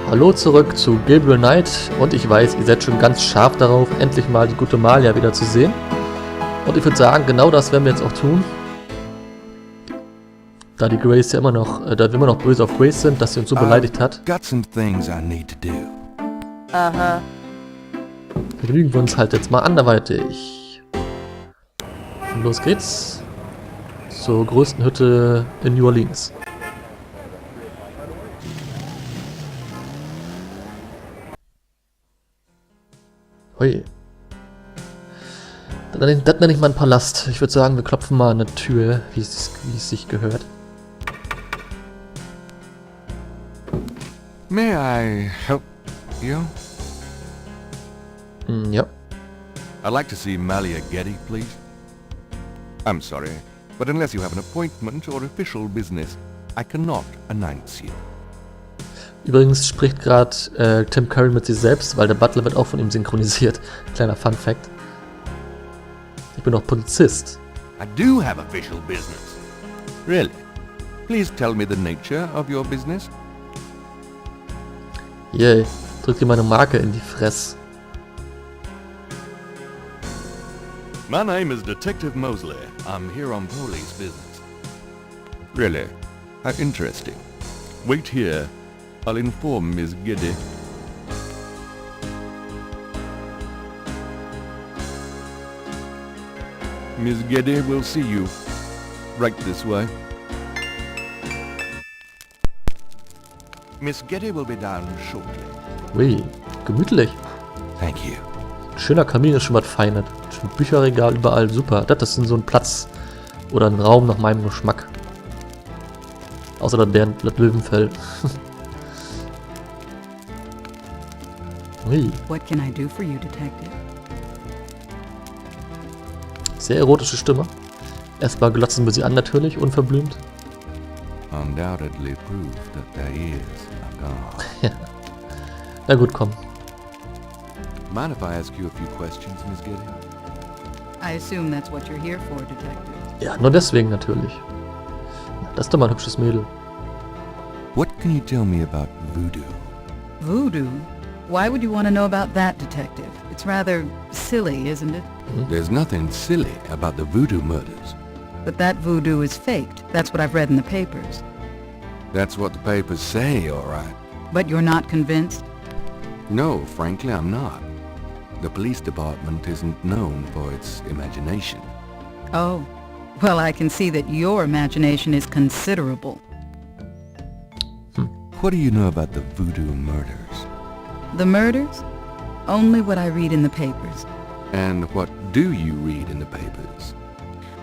Hallo zurück zu Gabriel Knight und ich weiß, ihr seid schon ganz scharf darauf, endlich mal die gute Malia wieder zu sehen. Und ich würde sagen, genau das werden wir jetzt auch tun. Da die Grace ja immer noch, da wir immer noch böse auf Grace sind, dass sie uns so beleidigt hat. Aha. Vergnügen wir uns halt jetzt mal anderweitig. Und los geht's. Zur größten Hütte in New Orleans. Hui. Das nenne ich mal einen Palast. Ich würde sagen, wir klopfen mal an eine Tür, wie es sich gehört. May I help you? Ja. I'd like to see Malia Gedde, please. I'm sorry, but unless you have an appointment or official business, I cannot announce you. Übrigens spricht gerade Tim Curry mit sich selbst, weil der Butler wird auch von ihm synchronisiert. Kleiner Fun Fact. Ich bin auch Polizist. I do have official business. Really? Please tell me the nature of your business. Yay, drück dir meine Marke in die Fresse. My name is Detective Mosley. I'm here on police business. Really? How interesting. Wait here. I'll inform Miss Gedde. Miss Gedde will see you. Right this way. Miss Gedde will be down shortly. Ui, gemütlich. Thank you. Schöner Kamin ist schon was Feines. Schön Bücherregal überall, super. Das ist so ein Platz oder ein Raum nach meinem Geschmack. Außer das Löwenfell. Ui. What can I do for you, Detective? Sehr erotische Stimme. Erstmal glotzen wir sie an natürlich, unverblümt. Undoubtedly proof that there is a God. Na gut, komm. Mind if I ask you a few questions, Miss Gedde? I assume that's what you're here for, Detective. Ja, nur deswegen natürlich. Das ist doch mal ein hübsches Mädel. What can you tell me about voodoo? Voodoo? Why would you want to know about that, Detective? It's rather silly, isn't it? There's nothing silly about the voodoo murders. But that voodoo is faked. That's what I've read in the papers. That's what the papers say, all right. But you're not convinced? No, frankly, I'm not. The police department isn't known for its imagination. Oh. Well, I can see that your imagination is considerable. What do you know about the voodoo murders? The murders? Only what I read in the papers. And what do you read in the papers?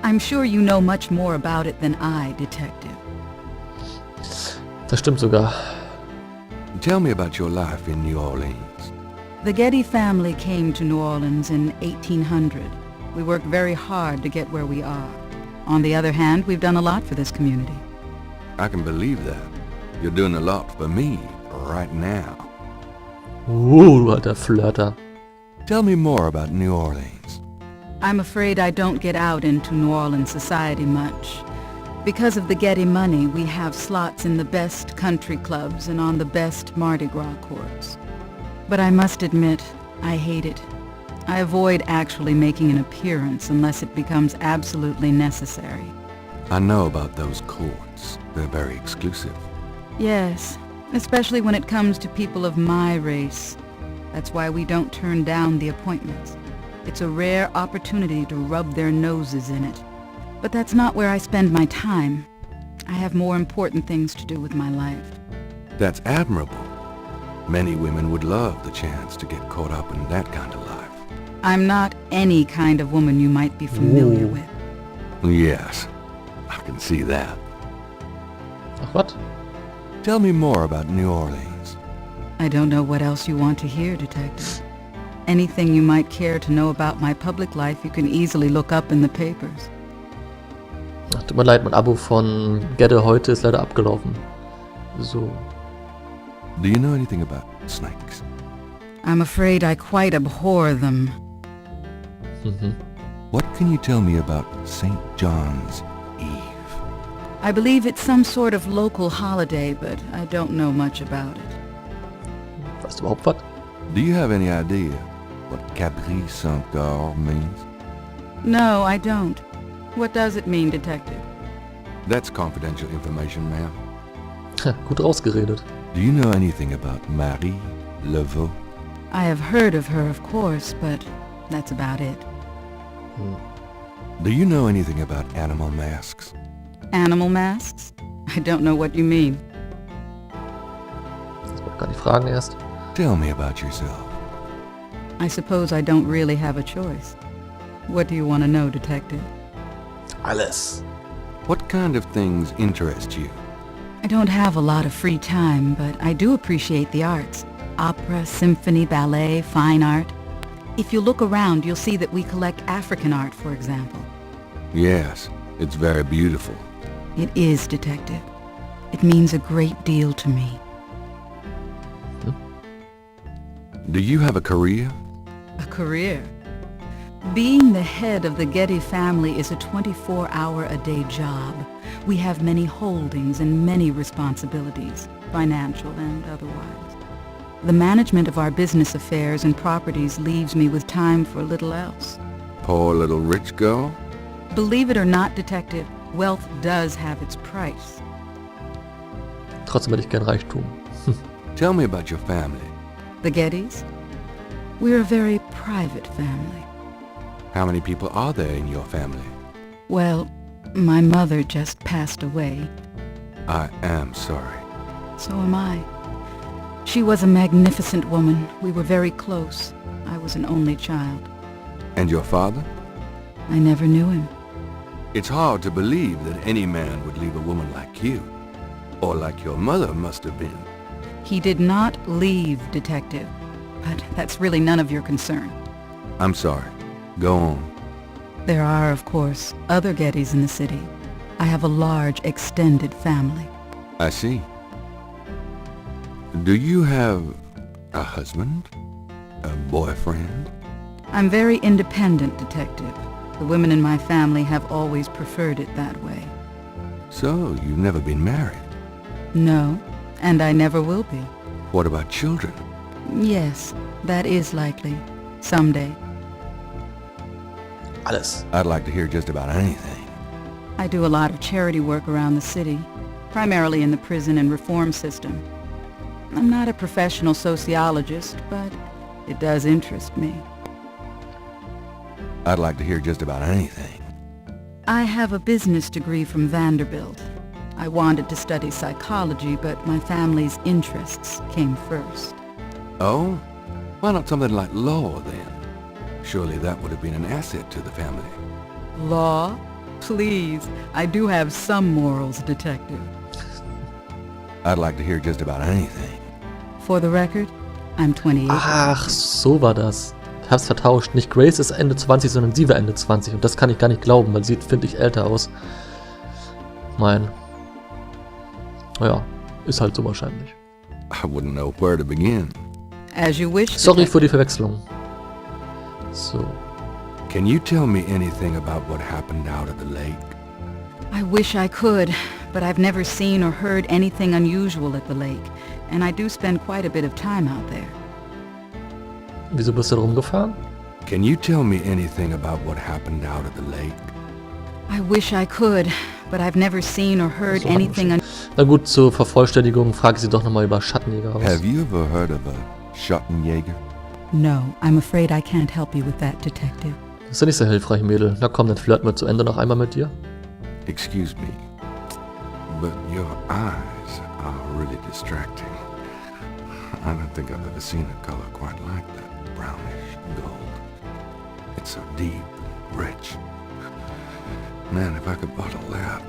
I'm sure you know much more about it than I, Detective. Das stimmt sogar. Tell me about your life in New Orleans. The Gedde family came to New Orleans in 1800. We worked very hard to get where we are. On the other hand, we've done a lot for this community. I can believe that. You're doing a lot for me right now. Du alter Flirter. Tell me more about New Orleans. I'm afraid I don't get out into New Orleans society much. Because of the Gedde money, we have slots in the best country clubs and on the best Mardi Gras courts. But I must admit, I hate it. I avoid actually making an appearance unless it becomes absolutely necessary. I know about those courts. They're very exclusive. Yes, especially when it comes to people of my race. That's why we don't turn down the appointments. It's a rare opportunity to rub their noses in it. But that's not where I spend my time. I have more important things to do with my life. That's admirable. Many women would love the chance to get caught up in that kind of life. I'm not any kind of woman you might be familiar with. Yes, I can see that. Ach, was? Tell me more about New Orleans. I don't know what else you want to hear, Detective. Anything you might care to know about my public life you can easily look up in the papers. Ach, tut mir leid, mein Abo von Gedde heute ist leider abgelaufen. So. Do you know anything about snakes? I'm afraid I quite abhor them. What can you tell me about St. John's Eve? I believe it's some sort of local holiday, but I don't know much about it. Weißt du überhaupt was? Do you have any idea what Caprice encore means? No, I don't. What does it mean, Detective? That's confidential information, ma'am. Gut rausgeredet. Do you know anything about Marie Laveau? I have heard of her, of course, but that's about it. Do you know anything about animal masks? Animal masks? I don't know what you mean. Das wollte ich gar nicht fragen erst. Tell me about yourself. I suppose I don't really have a choice. What do you want to know, Detective? Alles. What kind of things interest you? I don't have a lot of free time, but I do appreciate the arts. Opera, symphony, ballet, fine art. If you look around, you'll see that we collect African art, for example. Yes, it's very beautiful. It is, Detective. It means a great deal to me. Do you have a career? A career? Being the head of the Gedde family is a 24-hour-a-day job. We have many holdings and many responsibilities, financial and otherwise. The management of our business affairs and properties leaves me with time for little else. Poor little rich girl? Believe it or not, Detective, wealth does have its price. Trotzdem hätte ich gern Reichtum. Tell me about your family. The Geddes? We're a very private family. How many people are there in your family? Well, my mother just passed away. I am sorry. So am I. She was a magnificent woman. We were very close. I was an only child. And your father? I never knew him. It's hard to believe that any man would leave a woman like you. Or like your mother must have been. He did not leave, Detective. But that's really none of your concern. I'm sorry. Go on. There are, of course, other Geddes in the city. I have a large, extended family. I see. Do you have a husband? A boyfriend? I'm very independent, Detective. The women in my family have always preferred it that way. So, you've never been married? No, and I never will be. What about children? Yes, that is likely. Someday. Alles. I'd like to hear just about anything. I do a lot of charity work around the city, primarily in the prison and reform system. I'm not a professional sociologist, but it does interest me. I'd like to hear just about anything. I have a business degree from Vanderbilt. I wanted to study psychology, but my family's interests came first. Oh? Why not something like law, then? Surely that would have been an asset to the family. Law? Please, I do have some morals, Detective. I'd like to hear just about anything. For the record, I'm 28. Ach, so war das. Ich hab's vertauscht. Nicht Grace ist Ende 20, sondern sie war Ende 20. Und das kann ich gar nicht glauben, weil sie sieht, finde ich, älter aus. Naja, ist halt so wahrscheinlich. I wouldn't know where to begin. As you wish, Sorry Detective. für die Verwechslung. So. Can you tell me anything about what happened out at the lake? I wish I could, but I've never seen or heard anything unusual at the lake, and I do spend quite a bit of time out there. Wieso bist du da rumgefahren? Can you tell me anything about what happened out at the lake? I wish I could, but I've never seen or heard So anything Na gut, zur Vervollständigung frage ich sie doch nochmal über Schattenjäger aus. Have you ever heard of a Schattenjäger? No, I'm afraid I can't help you with that, Detective. Das ist ja nicht so hilfreich, Mädel. Na komm, dann flirten wir zu Ende noch einmal mit dir. Excuse me, but your eyes are really distracting. I don't think I've ever seen a color quite like that. Brownish gold. It's so deep and rich. Man, if I could bottle that,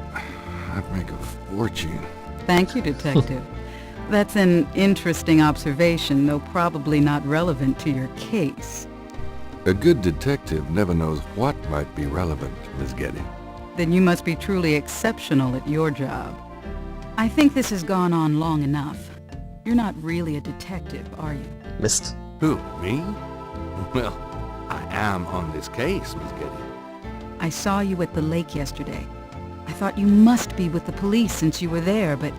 I'd make a fortune. Thank you, Detective. That's an interesting observation, though probably not relevant to your case. A good detective never knows what might be relevant, Miss Gedde. Then you must be truly exceptional at your job. I think this has gone on long enough. You're not really a detective, are you? Mist. Who, me? Well, I am on this case, Miss Gedde. I saw you at the lake yesterday. I thought you must be with the police since you were there, but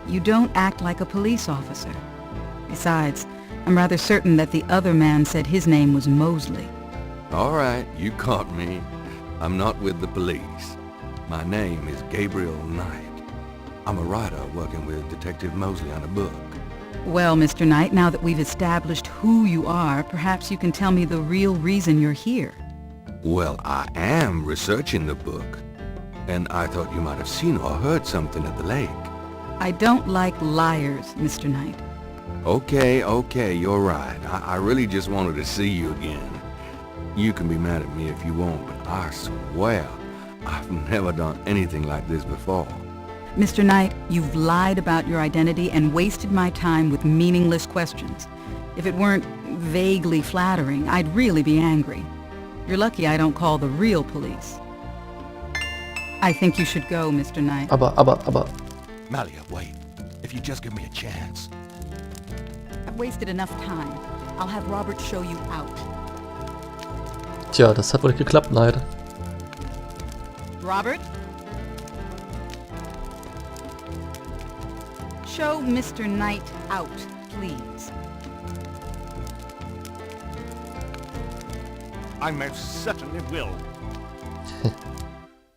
you don't act like a police officer. Besides, I'm rather certain that the other man said his name was Mosley. All right, you caught me. I'm not with the police. My name is Gabriel Knight. I'm a writer working with Detective Mosley on a book. Well, Mr. Knight, now that we've established who you are, perhaps you can tell me the real reason you're here. Well, I am researching the book, and I thought you might have seen or heard something at the lake. I don't like liars, Mr. Knight. Okay, you're right. I really just wanted to see you again. You can be mad at me if you want, but I swear I've never done anything like this before. Mr. Knight, you've lied about your identity and wasted my time with meaningless questions. If it weren't vaguely flattering, I'd really be angry. You're lucky I don't call the real police. I think you should go, Mr. Knight. Aber. Malia, wait. If you just give me a chance. I've wasted enough time. I'll have Robert show you out. Tja, das hat wohl nicht geklappt, leider. Robert? Show Mr. Knight out, please. I most certainly will.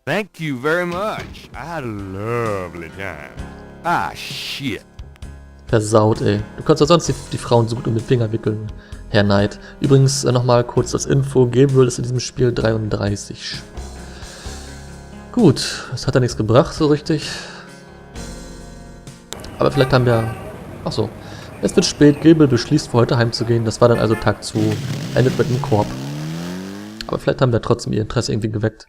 Thank you very much. I had a lovely time. Ah, shit. Versaut, ey. Du kannst ja sonst die Frauen so gut um den Finger wickeln, Herr Knight. Übrigens, nochmal kurz als Info, Gabriel ist in diesem Spiel 33. Gut, das hat ja nichts gebracht, so richtig. Aber vielleicht haben wir... Achso, es wird spät, Gabriel beschließt für heute heimzugehen. Das war dann also Tag 2, endet mit einem Korb. Aber vielleicht haben wir trotzdem ihr Interesse irgendwie geweckt.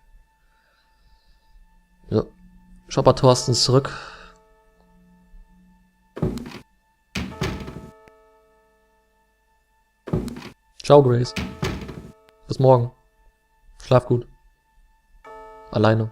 Ja, Shopper Thorsten ist zurück. Ciao, Grace. Bis morgen. Schlaf gut. Alleine.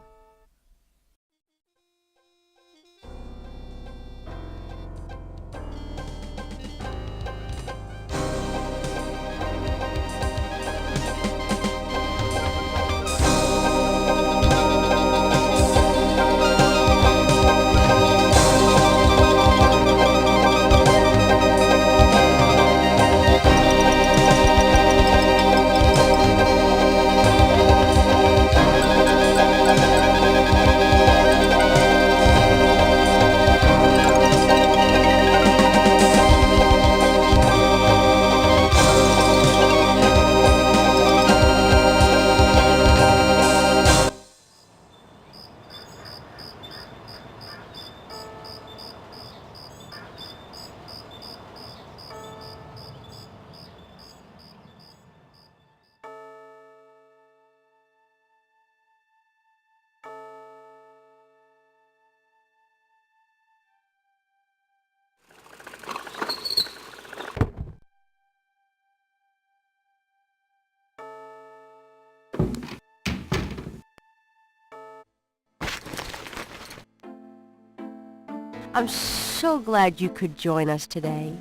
I'm so glad you could join us today.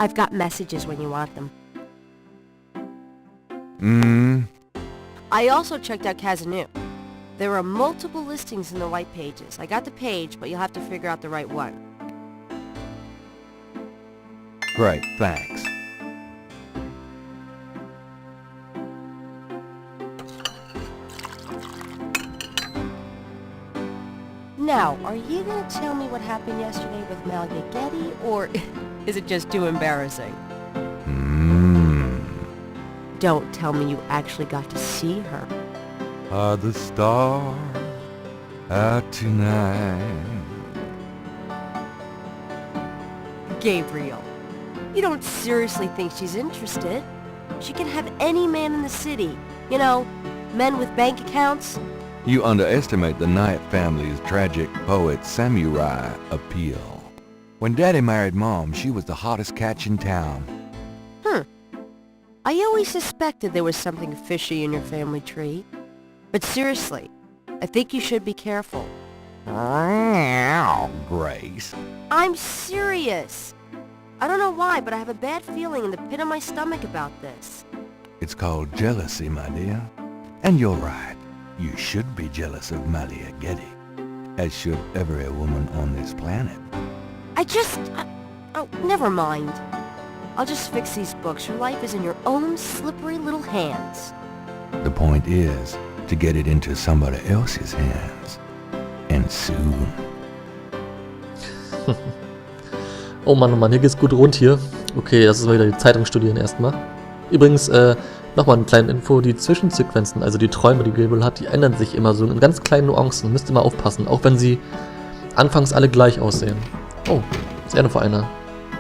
I've got messages when you want them. I also checked out Kazanu. There are multiple listings in the white pages. I got the page, but you'll have to figure out the right one. Great, thanks. Now, are you going to tell me what happened yesterday with Malia Gedde, or is it just too embarrassing? Don't tell me you actually got to see her. Are the stars out tonight? Gabriel, you don't seriously think she's interested? She can have any man in the city. You know, men with bank accounts. You underestimate the Knight family's tragic poet samurai appeal. When Daddy married Mom, she was the hottest catch in town. I always suspected there was something fishy in your family tree. But seriously, I think you should be careful. Grace. I'm serious. I don't know why, but I have a bad feeling in the pit of my stomach about this. It's called jealousy, my dear. And you're right. You should be jealous of Malia Gedde, as should every woman on this planet. Oh, never mind. I'll just fix these books. Your life is in your own slippery little hands. The point is to get it into somebody else's hands. And soon. Oh Mann, hier geht's gut rund hier. Okay, das ist mal wieder die Zeitung studieren erstmal. Übrigens, nochmal eine kleine Info, die Zwischensequenzen, also die Träume, die Gabriel hat, die ändern sich immer so in ganz kleinen Nuancen. Müsst ihr mal aufpassen, auch wenn sie anfangs alle gleich aussehen. Oh, ist noch vor einer.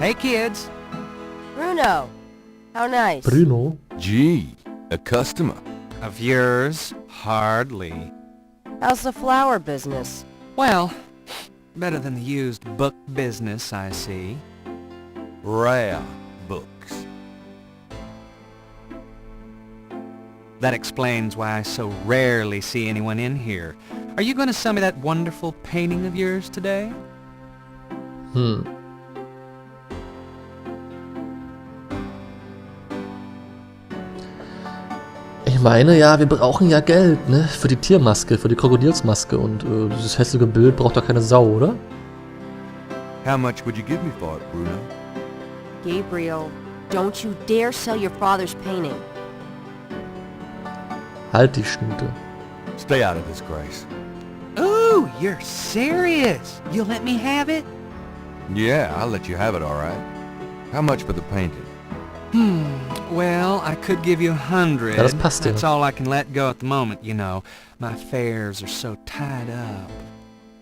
Hey kids. Bruno, how nice. Bruno? Gee, a customer. Of yours? Hardly. How's the flower business? Well, better than the used book business, I see. Rare books. That explains why I so rarely see anyone in here. Are you going to sell me that wonderful painting of yours today? Ich meine, ja, wir brauchen ja Geld, ne? Für die Tiermaske, für die Krokodilsmaske und dieses hässliche Bild braucht doch keine Sau, oder? How much would you give me for it, Bruno? Gabriel, don't you dare sell your father's painting. Halt die Schnute. Stay out of this, Grace. Ooh, you're serious? You'll let me have it? Yeah, I'll let you have it, all right. How much for the painting? Well, I could give you 100. Ja, das passt ja. That's all I can let go at the moment, you know. My affairs are so tied up.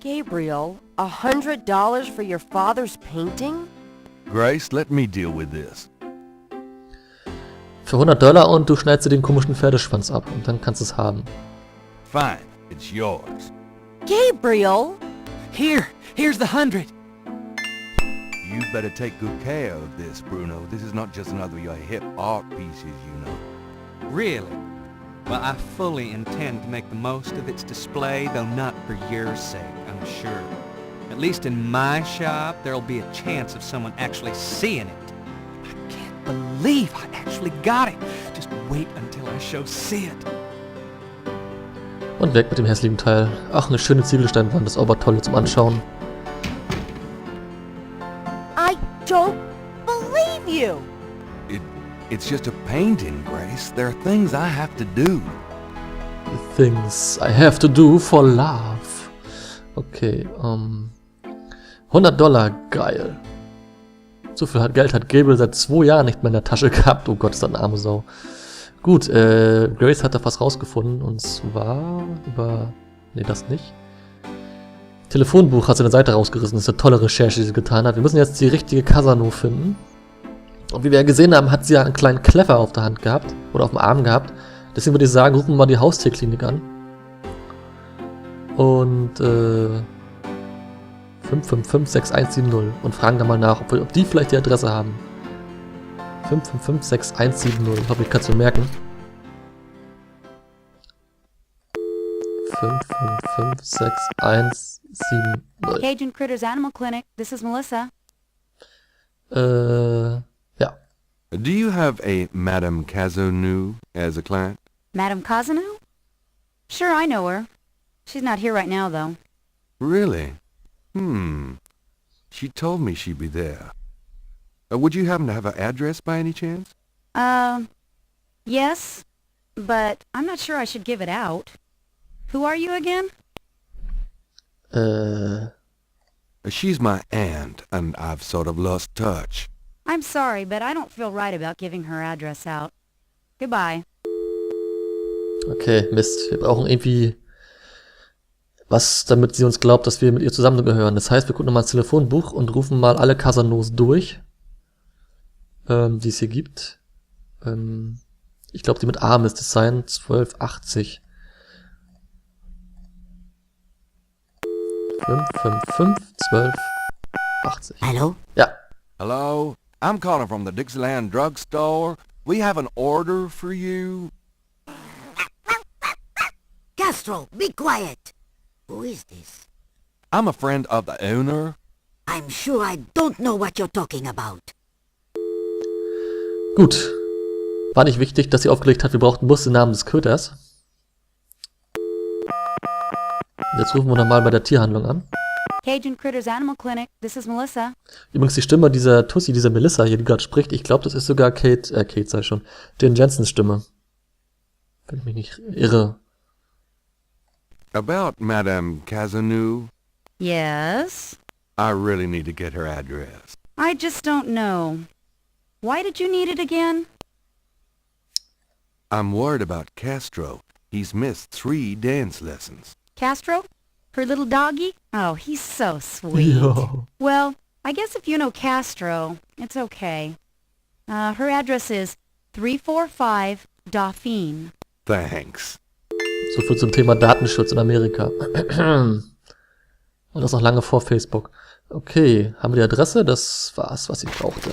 Gabriel, $100 for your father's painting? Grace, let me deal with this. Für $100 und du schneidest dir den komischen Pferdeschwanz ab und dann kannst du es haben. Fine, it's yours. Gabriel! Here's the 100. You better take good care of this, Bruno. This is not just another of your hip art pieces, you know. Really? Well, I fully intend to make the most of its display, though not for your sake, I'm sure. At least in my shop, there'll be a chance of someone actually seeing it. I can't believe I actually got it. Just wait until I show Sid. Und weg mit dem hässlichen Teil. Ach, eine schöne Ziegelsteinwand, das ist aber toll zum Anschauen. I don't believe you! It's just a painting, Grace. There are things I have to do. The things I have to do for love. Okay, $100, geil. So viel Geld hat Gabriel seit 2 Jahren nicht mehr in der Tasche gehabt. Oh Gott, ist das eine arme Sau. Gut, Grace hat da was rausgefunden und zwar über... Ne, das nicht. Telefonbuch hat sie eine Seite rausgerissen. Das ist eine tolle Recherche, die sie getan hat. Wir müssen jetzt die richtige Casano finden. Und wie wir ja gesehen haben, hat sie ja einen kleinen Kleffer auf der Hand gehabt. Oder auf dem Arm gehabt. Deswegen würde ich sagen, rufen wir mal die Haustierklinik an. Und 555-6170 und fragen da mal nach, ob die vielleicht die Adresse haben. 555-6170. Ich hoffe, ich kann es mir merken. 555-6170. Cajun Critters Animal Clinic. This is Melissa. Ja. Do you have a Madame Cazonou as a client? Madame Kazanu? Sure, I know her. She's not here right now, though. Really? She told me she'd be there. Would you happen to have her address by any chance? Yes, but I'm not sure I should give it out. Who are you again? She's my aunt, and I've sort of lost touch. I'm sorry, but I don't feel right about giving her address out. Goodbye. Okay, Mist. Wir brauchen irgendwie was, damit sie uns glaubt, dass wir mit ihr zusammengehören. Das heißt, wir gucken nochmal ins Telefonbuch und rufen mal alle Casanos durch, die es hier gibt. Ich glaube, die mit A müsste es sein. 1280. 555-1280. Hello? Ja. Hello? I'm calling from the Dixieland drugstore. We have an order for you. Castro, be quiet. Who is this? I'm a friend of the owner. I'm sure I don't know what you're talking about. Gut. War nicht wichtig, dass sie aufgelegt hat, wir brauchten bloß den Namen des Köters. Jetzt rufen wir nochmal bei der Tierhandlung an. Cajun Critters Animal Clinic. This is Melissa. Übrigens die Stimme dieser Tussi, dieser Melissa hier, die gerade spricht, ich glaube, das ist sogar Kate sei schon, den Jensens Stimme. Wenn ich mich nicht irre. About Madame Cazanou, Yes? I really need to get her address. I just don't know. Why did you need it again? I'm worried about Castro. He's missed 3 dance lessons. Castro? Her little doggy? Oh, he's so sweet. Ja. Well, I guess if you know Castro, it's okay. Her address is 345 Dauphine. Thanks. So viel zum Thema Datenschutz in Amerika. Und das noch lange vor Facebook. Okay, haben wir die Adresse? Das war's, was ich brauchte.